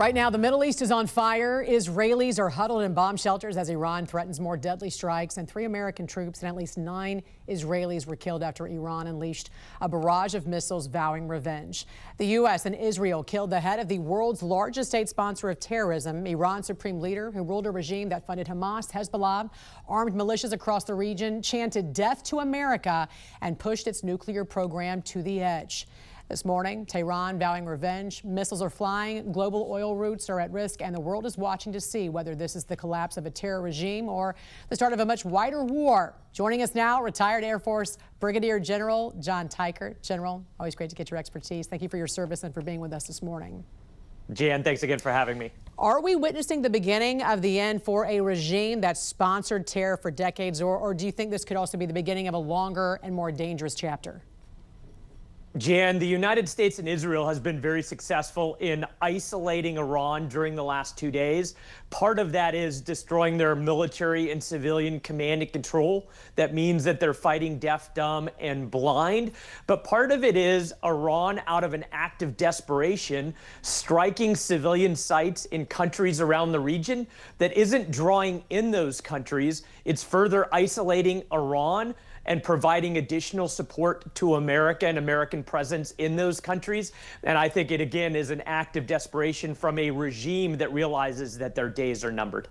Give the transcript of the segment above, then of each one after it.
Right now, the Middle East is on fire. Israelis are huddled in bomb shelters as Iran threatens more deadly strikes, and 3 American troops and at least 9 Israelis were killed after Iran unleashed a barrage of missiles vowing revenge. The U.S. and Israel killed the head of the world's largest state sponsor of terrorism, Iran's supreme leader, who ruled a regime that funded Hamas, Hezbollah, armed militias across the region, chanted death to America, and pushed its nuclear program to the edge. This morning, Tehran vowing revenge. Missiles are flying, global oil routes are at risk, and the world is watching to see whether this is the collapse of a terror regime or the start of a much wider war. Joining us now, retired Air Force Brigadier General John Teichert. General, always great to get your expertise. Thank you for your service and for being with us this morning. Jan, thanks again for having me. Are we witnessing the beginning of the end for a regime that sponsored terror for decades, or do you think this could also be the beginning of a longer and more dangerous chapter? Jan, the United States and Israel has been very successful in isolating Iran during the last 2 days. Part of that is destroying their military and civilian command and control. That means that they're fighting deaf, dumb, and blind. But part of it is Iran, out of an act of desperation, striking civilian sites in countries around the region that isn't drawing in those countries. It's further isolating Iran and providing additional support to America and American presence in those countries. And I think it, again, is an act of desperation from a regime that realizes that their days are numbered.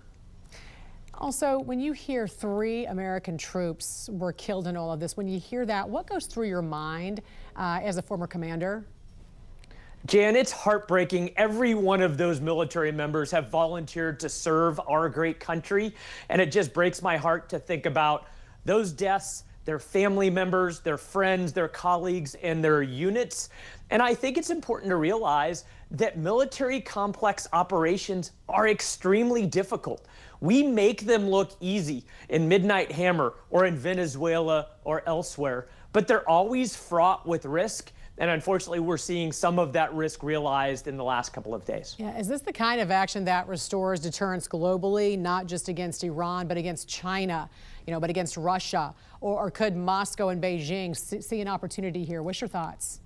Also, when you hear 3 American troops were killed in all of this, when you hear that, what goes through your mind as a former commander? Jan, it's heartbreaking. Every one of those military members have volunteered to serve our great country. And it just breaks my heart to think about those deaths, their family members, their friends, their colleagues, and their units. And I think it's important to realize that military complex operations are extremely difficult. We make them look easy in Midnight Hammer or in Venezuela or elsewhere, but they're always fraught with risk. And unfortunately, we're seeing some of that risk realized in the last couple of days. Yeah, is this the kind of action that restores deterrence globally, not just against Iran, but against China, but against Russia? Or could Moscow and Beijing see an opportunity here? What's your thoughts?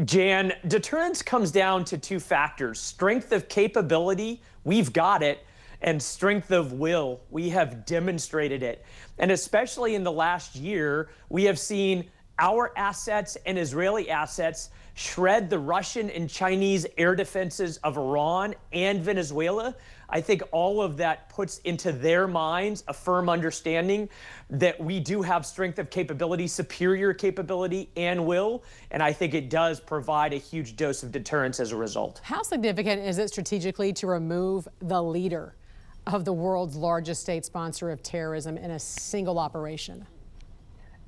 Jan, deterrence comes down to 2 factors: strength of capability, we've got it, and strength of will, we have demonstrated it. And especially in the last year, we have seen our assets and Israeli assets shred the Russian and Chinese air defenses of Iran and Venezuela. I think all of that puts into their minds a firm understanding that we do have strength of capability, superior capability, and will. And I think it does provide a huge dose of deterrence as a result. How significant is it strategically to remove the leader of the world's largest state sponsor of terrorism in a single operation?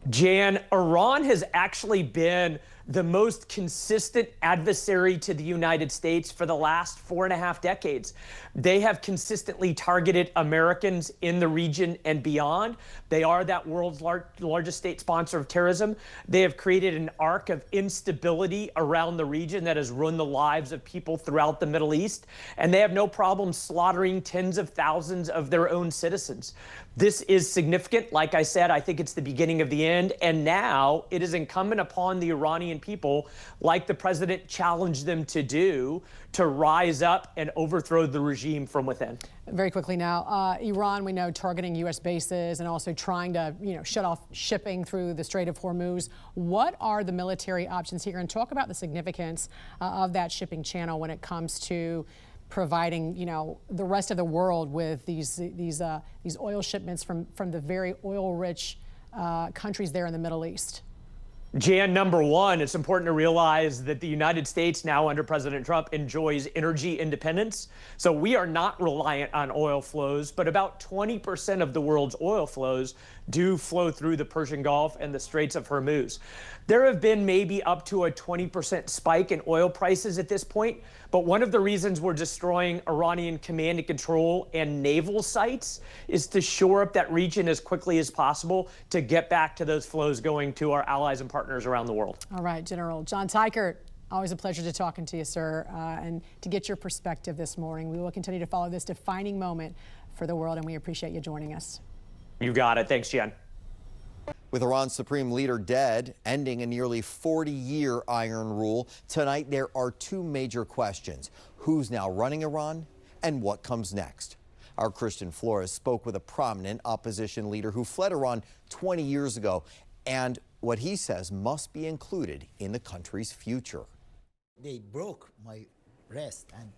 Jan, Iran has actually been the most consistent adversary to the United States for the last 4.5 decades. They have consistently targeted Americans in the region and beyond. They are that world's largest state sponsor of terrorism. They have created an arc of instability around the region that has ruined the lives of people throughout the Middle East. And they have no problem slaughtering tens of thousands of their own citizens. This is significant. Like I said, I think it's the beginning of the end. And now it is incumbent upon the Iranian people, like the president challenged them to do, to rise up and overthrow the regime from within. Very quickly now, Iran, we know, targeting U.S. bases and also trying to, shut off shipping through the Strait of Hormuz. What are the military options here? And talk about the significance of that shipping channel when it comes to providing, the rest of the world with these oil shipments from the very oil-rich countries there in the Middle East. Jan, number one, it's important to realize that the United States now under President Trump enjoys energy independence. So we are not reliant on oil flows, but about 20% of the world's oil flows do flow through the Persian Gulf and the Straits of Hormuz. There have been maybe up to a 20% spike in oil prices at this point, but one of the reasons we're destroying Iranian command and control and naval sites is to shore up that region as quickly as possible to get back to those flows going to our allies and partners around the world. All right, General John Teichert, always a pleasure to talking to you, sir, and to get your perspective this morning. We will continue to follow this defining moment for the world, and we appreciate you joining us. You got it. Thanks, Jen. With Iran's supreme leader dead, ending a nearly 40-year iron rule, tonight there are two major questions. Who's now running Iran, and what comes next? Our Christian Flores spoke with a prominent opposition leader who fled Iran 20 years ago, and what he says must be included in the country's future. They broke my wrist and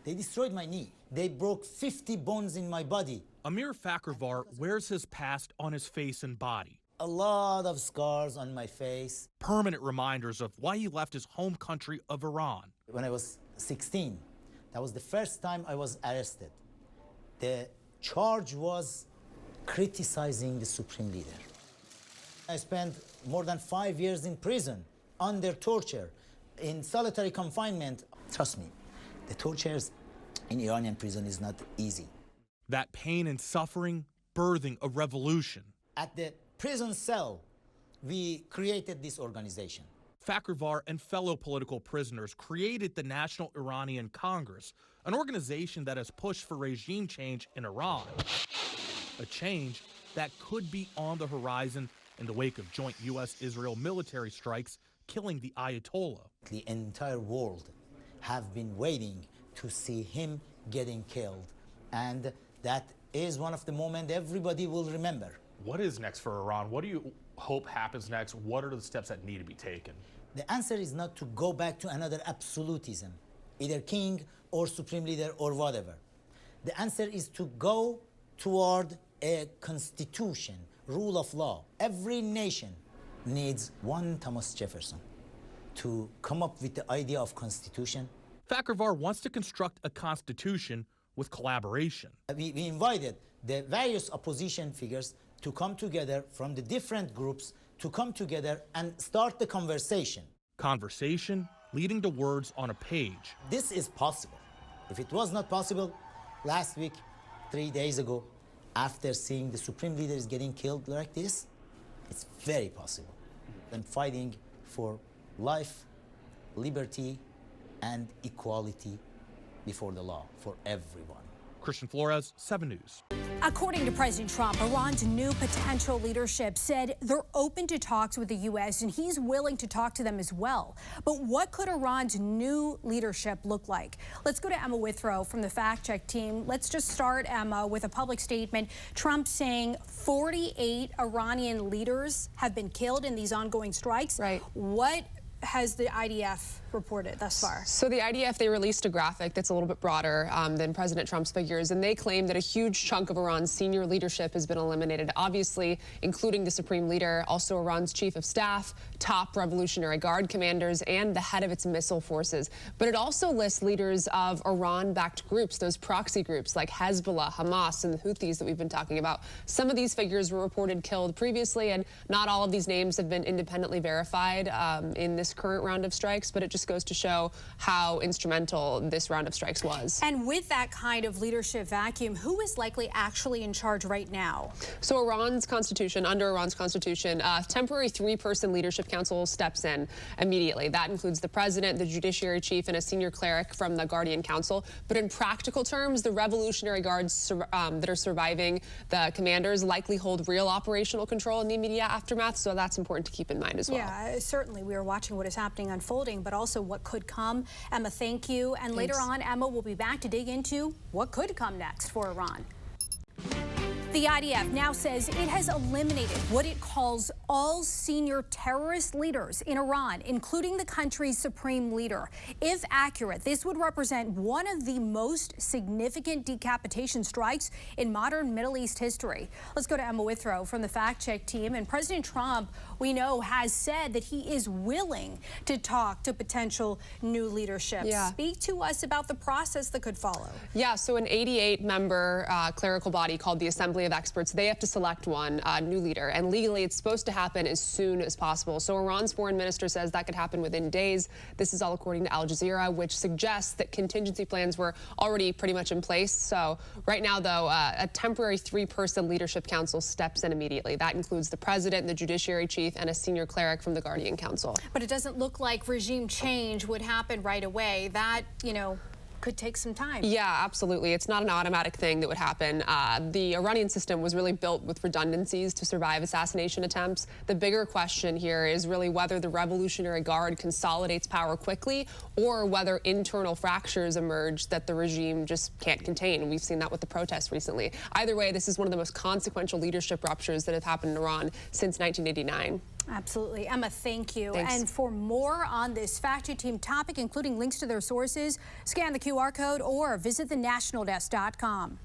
they destroyed my knee. They broke 50 bones in my body. Amir Fakhrivar wears his past on his face and body. A lot of scars on my face. Permanent reminders of why he left his home country of Iran. When I was 16, that was the first time I was arrested. The charge was criticizing the supreme leader. I spent more than 5 years in prison, under torture, in solitary confinement. Trust me, the tortures in Iranian prison is not easy. That pain and suffering birthing a revolution. At the prison cell, we created this organization. Fakhrivar and fellow political prisoners created the National Iranian Congress, an organization that has pushed for regime change in Iran. A change that could be on the horizon in the wake of joint U.S.-Israel military strikes killing the Ayatollah. The entire world have been waiting to see him getting killed. And that is one of the moments everybody will remember. What is next for Iran? What do you hope happens next? What are the steps that need to be taken? The answer is not to go back to another absolutism, either king or supreme leader or whatever. The answer is to go toward a constitution, rule of law. Every nation needs one Thomas Jefferson to come up with the idea of constitution. Fakhrivar wants to construct a constitution with collaboration. We invited the various opposition figures to come together from the different groups to come together and start the conversation. Conversation leading to words on a page. This is possible. If it was not possible, last week, 3 days ago, after seeing the supreme leader is getting killed like this, it's very possible. And fighting for life, liberty, and equality before the law for everyone. Christian Flores, 7 News. According to President Trump, Iran's new potential leadership said they're open to talks with the U.S. and he's willing to talk to them as well. But what could Iran's new leadership look like? Let's go to Emma Withrow from the Fact Check team. Let's just start, Emma, with a public statement. Trump saying 48 Iranian leaders have been killed in these ongoing strikes. Right. What has the IDF reported thus far? So the IDF, they released a graphic that's a little bit broader than President Trump's figures, and they claim that a huge chunk of Iran's senior leadership has been eliminated, obviously including the supreme leader, also Iran's chief of staff, top Revolutionary Guard commanders, and the head of its missile forces. But it also lists leaders of Iran-backed groups, those proxy groups like Hezbollah, Hamas, and the Houthis that we've been talking about. Some of these figures were reported killed previously, and not all of these names have been independently verified in this current round of strikes, but it just goes to show how instrumental this round of strikes was. And with that kind of leadership vacuum, who is likely actually in charge right now? So Iran's constitution, under Iran's constitution, a temporary 3-person leadership council steps in immediately. That includes the president, the judiciary chief, and a senior cleric from the Guardian Council. But in practical terms, the Revolutionary Guards that are surviving the commanders likely hold real operational control in the immediate aftermath, so that's important to keep in mind as well. Yeah, certainly. We are watching what is happening unfolding, but also what could come. Emma, thank you. And later on, Emma, we'll be back to dig into what could come next for Iran. The IDF now says it has eliminated what it calls all senior terrorist leaders in Iran, including the country's supreme leader. If accurate, this would represent one of the most significant decapitation strikes in modern Middle East history. Let's go to Emma Withrow from the Fact Check team. And President Trump, we know, has said that he is willing to talk to potential new leadership. Yeah. Speak to us about the process that could follow. Yeah, so an 88-member clerical body called the Assembly of Experts, they have to select one new leader, and legally it's supposed to happen as soon as possible. So Iran's foreign minister says that could happen within days. This is all according to Al Jazeera, which suggests that contingency plans were already pretty much in place. So right now, though, a temporary 3-person leadership council steps in immediately. That includes the president, the judiciary chief, and a senior cleric from the Guardian Council. But it doesn't look like regime change would happen right away. That, you know, could take some time. Yeah, absolutely. It's not an automatic thing that would happen. The Iranian system was really built with redundancies to survive assassination attempts. The bigger question here is really whether the Revolutionary Guard consolidates power quickly or whether internal fractures emerge that the regime just can't contain. We've seen that with the protests recently. Either way, this is one of the most consequential leadership ruptures that have happened in Iran since 1989. Absolutely. Emma, thank you. Thanks. And for more on this Fact Check Team topic, including links to their sources, scan the QR code or visit thenationaldesk.com.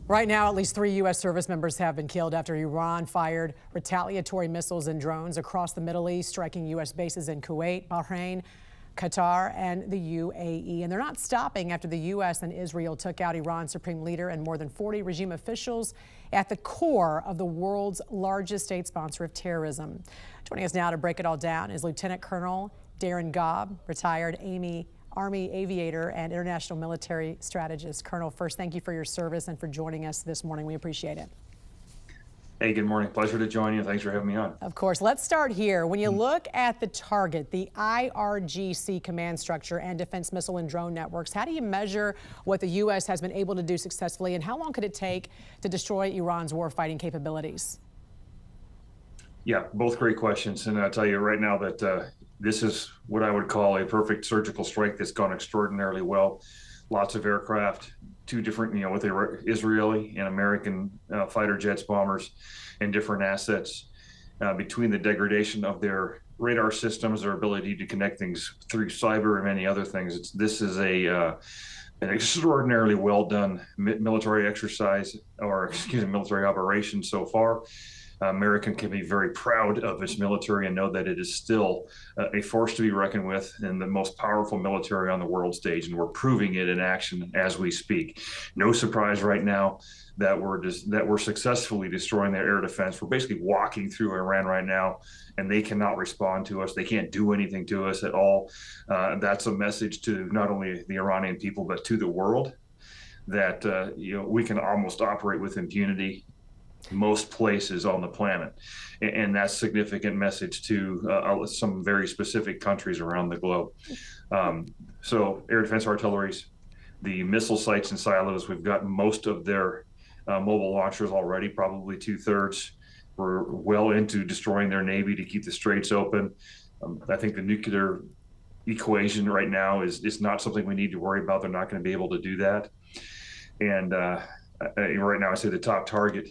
Right now, at least 3 U.S. service members have been killed after Iran fired retaliatory missiles and drones across the Middle East, striking U.S. bases in Kuwait, Bahrain, Qatar, and the UAE. And they're not stopping after the U.S. and Israel took out Iran's supreme leader and more than 40 regime officials at the core of the world's largest state sponsor of terrorism. Joining us now to break it all down is Lieutenant Colonel Darren Gobb, retired Army aviator and international military strategist. Colonel, first, thank you for your service and for joining us this morning. We appreciate it. Hey, good morning. Pleasure to join you. Thanks for having me on. Of course. Let's start here. When you look at the target, the IRGC command structure and defense missile and drone networks, how do you measure what the U.S. has been able to do successfully, and how long could it take to destroy Iran's warfighting capabilities? Yeah, both great questions. And I'll tell you right now that this is what I would call a perfect surgical strike that's gone extraordinarily well. Lots of aircraft, two different, what they were, Israeli and American fighter jets, bombers, and different assets. Between the degradation of their radar systems, their ability to connect things through cyber and many other things, this is an extraordinarily well done military exercise, or military operation so far. America can be very proud of its military and know that it is still a force to be reckoned with and the most powerful military on the world stage, and we're proving it in action as we speak. No surprise right now that we're successfully destroying their air defense. We're basically walking through Iran right now, and they cannot respond to us. They can't do anything to us at all. That's a message to not only the Iranian people but to the world that we can almost operate with impunity most places on the planet, and that's a significant message to some very specific countries around the globe. So air defense artilleries, the missile sites and silos, we've got most of their mobile launchers already, probably 2/3. We're well into destroying their Navy to keep the straits open. I think the nuclear equation right now is not something we need to worry about. They're not going to be able to do that. And right now I say the top target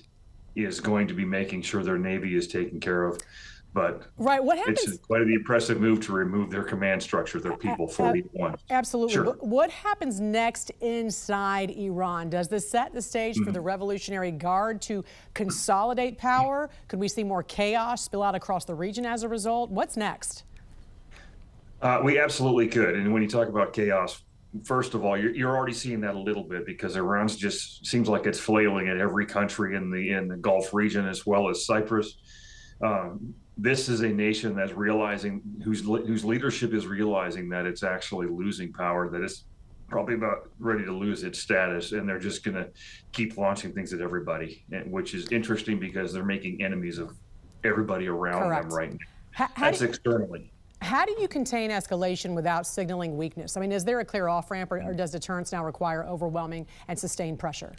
is going to be making sure their Navy is taken care of. But right, what happens? It's quite the impressive move to remove their command structure, their people, 41. Absolutely. Sure. But what happens next inside Iran? Does this set the stage for the Revolutionary Guard to consolidate power? Could we see more chaos spill out across the region as a result? What's next? We absolutely could. And when you talk about chaos, first of all, you're already seeing that a little bit because Iran's just seems like it's flailing at every country in the Gulf region as well as Cyprus. This is a nation that's realizing, whose leadership is realizing that it's actually losing power, that it's probably about ready to lose its status, and they're just going to keep launching things at everybody, which is interesting because they're making enemies of everybody around them right now. That's externally. How do you contain escalation without signaling weakness? I mean, is there a clear off-ramp, or does deterrence now require overwhelming and sustained pressure?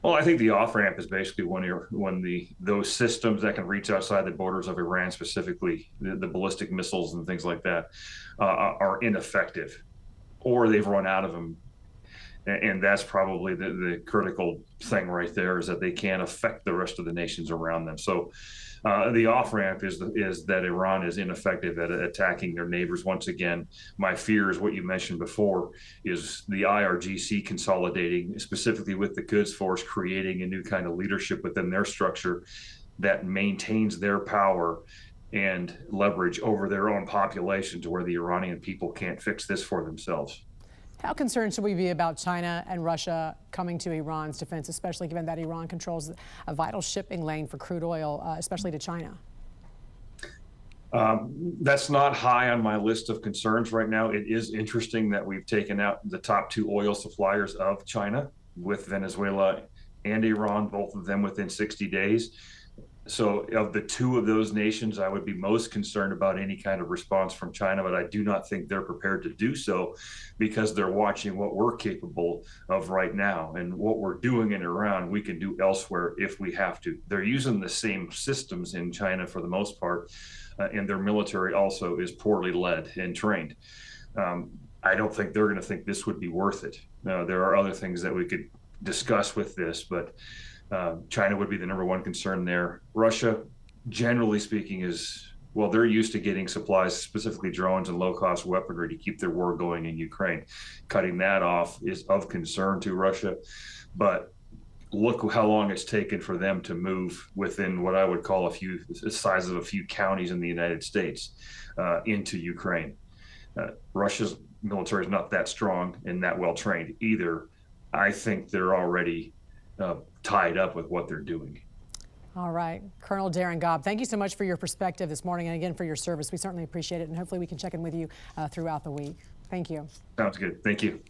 Well, I think the off-ramp is basically when those systems that can reach outside the borders of Iran, specifically the ballistic missiles and things like that, are ineffective, or they've run out of them. And that's probably the critical thing right there, is that they can't affect the rest of the nations around them. So the off-ramp is that Iran is ineffective at attacking their neighbors. Once again, my fear is what you mentioned before, is the IRGC consolidating, specifically with the Quds Force, creating a new kind of leadership within their structure that maintains their power and leverage over their own population, to where the Iranian people can't fix this for themselves. How concerned should we be about China and Russia coming to Iran's defense, especially given that Iran controls a vital shipping lane for crude oil, especially to China? That's not high on my list of concerns right now. It is interesting that we've taken out the top 2 oil suppliers of China, with Venezuela and Iran, both of them within 60 days. So of the two of those nations, I would be most concerned about any kind of response from China, but I do not think they're prepared to do so because they're watching what we're capable of right now. And what we're doing in Iran, we can do elsewhere if we have to. They're using the same systems in China for the most part, and their military also is poorly led and trained. I don't think they're going to think this would be worth it. There are other things that we could discuss with this, but China would be the number one concern there. Russia, generally speaking, well, they're used to getting supplies, specifically drones and low-cost weaponry to keep their war going in Ukraine. Cutting that off is of concern to Russia, but look how long it's taken for them to move within what I would call the size of a few counties in the United States into Ukraine. Russia's military is not that strong and that well trained either. I think they're already tied up with what they're doing. All right. Colonel Darren Gobb, thank you so much for your perspective this morning and again for your service. We certainly appreciate it, and hopefully we can check in with you throughout the week. Thank you. Sounds good. Thank you.